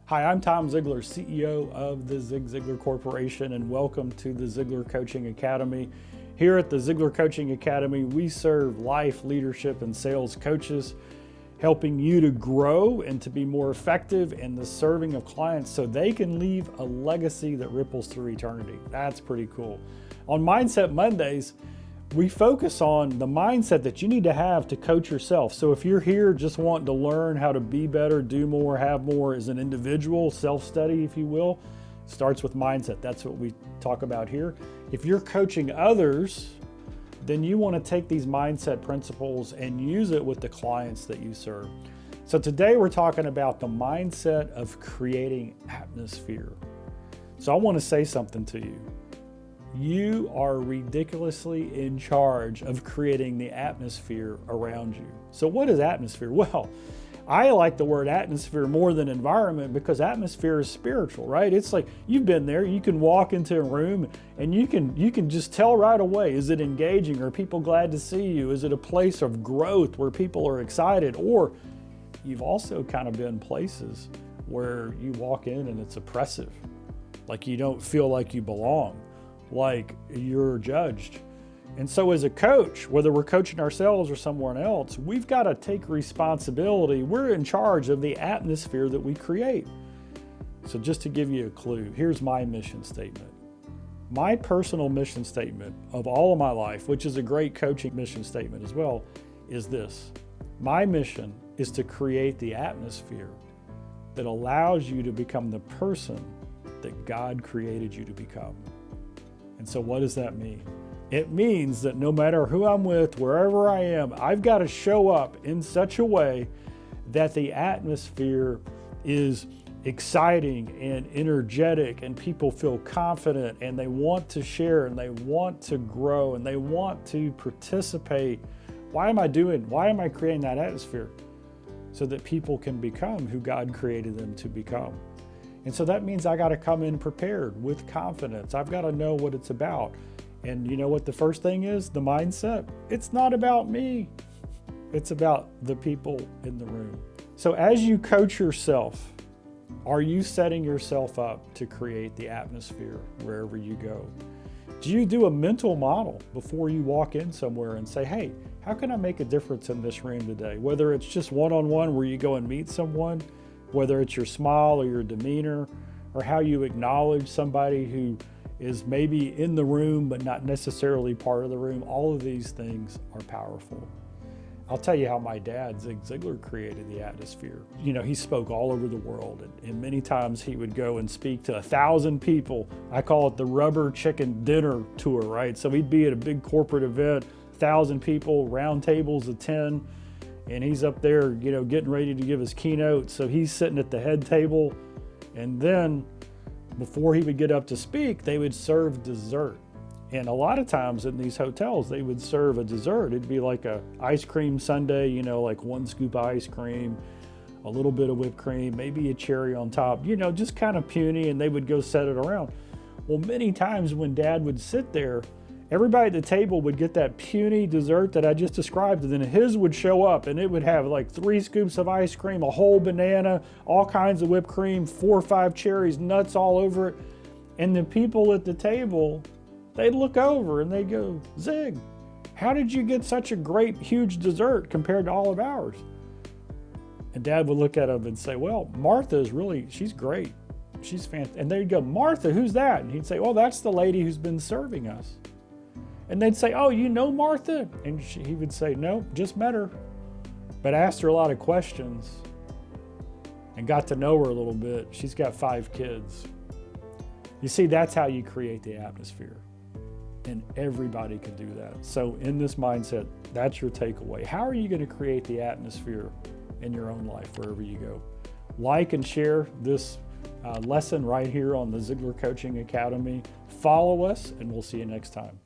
Hi, I'm Tom Ziglar, CEO of the Zig Ziglar Corporation, and welcome to the Ziglar Coaching Academy. Here at the Ziglar Coaching Academy, we serve life, leadership, and sales coaches, helping you to grow and to be more effective in the serving of clients so they can leave a legacy that ripples through eternity. That's pretty cool. On Mindset Mondays, we focus on the mindset that you need to have to coach yourself. So if you're here just wanting to learn how to be better, do more, have more as an individual, self-study, if you will, starts with mindset. That's what we talk about here. If you're coaching others, then you want to take these mindset principles and use it with the clients that you serve. So today we're talking about the mindset of creating atmosphere. So I want to say something to you. You are ridiculously in charge of creating the atmosphere around you. So what is atmosphere? Well, I like the word atmosphere more than environment because atmosphere is spiritual, right? It's like you've been there. You can walk into a room and you can just tell right away, is it engaging? Are people glad to see you? Is it a place of growth where people are excited? Or you've also kind of been places where you walk in and it's oppressive, like you don't feel like you belong, like you're judged. And so as a coach, whether we're coaching ourselves or someone else, we've got to take responsibility. We're in charge of the atmosphere that we create. So just to give you a clue, here's my mission statement. My personal mission statement of all of my life, which is a great coaching mission statement as well, is this. My mission is to create the atmosphere that allows you to become the person that God created you to become. And so what does that mean? It means that no matter who I'm with, wherever I am, I've got to show up in such a way that the atmosphere is exciting and energetic and people feel confident and they want to share and they want to grow and they want to participate. Why am I creating that atmosphere? So that people can become who God created them to become. And so that means I got to come in prepared with confidence. I've got to know what it's about. And you know what the first thing is? The mindset. It's not about me. It's about the people in the room. So as you coach yourself, are you setting yourself up to create the atmosphere wherever you go? Do you do a mental model before you walk in somewhere and say, hey, how can I make a difference in this room today? Whether it's just one-on-one where you go and meet someone, whether it's your smile or your demeanor, or how you acknowledge somebody who is maybe in the room but not necessarily part of the room, all of these things are powerful. I'll tell you how my dad, Zig Ziglar, created the atmosphere. You know, he spoke all over the world, and many times he would go and speak to 1,000 people. I call it the rubber chicken dinner tour, right? So he'd be at a big corporate event, 1,000 people, round tables of 10, and he's up there, you know, getting ready to give his keynote. So he's sitting at the head table, and then before he would get up to speak, they would serve dessert. And a lot of times in these hotels, they would serve a dessert. It'd be like a ice cream sundae, you know, like 1 scoop of ice cream, a little bit of whipped cream, maybe a cherry on top, you know, just kind of puny, and they would go set it around. Well, many times when Dad would sit there, everybody at the table would get that puny dessert that I just described, and then his would show up and it would have like 3 scoops of ice cream, a whole banana, all kinds of whipped cream, 4 or 5 cherries, nuts all over it. And the people at the table, they'd look over and they'd go, Zig, how did you get such a great, huge dessert compared to all of ours? And Dad would look at him and say, well, Martha is really, she's great. She's fantastic. And they'd go, Martha, who's that? And he'd say, well, that's the lady who's been serving us. And they'd say, oh, you know Martha? And he would say, no, just met her, but asked her a lot of questions and got to know her a little bit. She's got 5 kids. You see, that's how you create the atmosphere. And everybody can do that. So in this mindset, that's your takeaway. How are you going to create the atmosphere in your own life wherever you go? Like and share this lesson right here on the Ziglar Coaching Academy. Follow us, and we'll see you next time.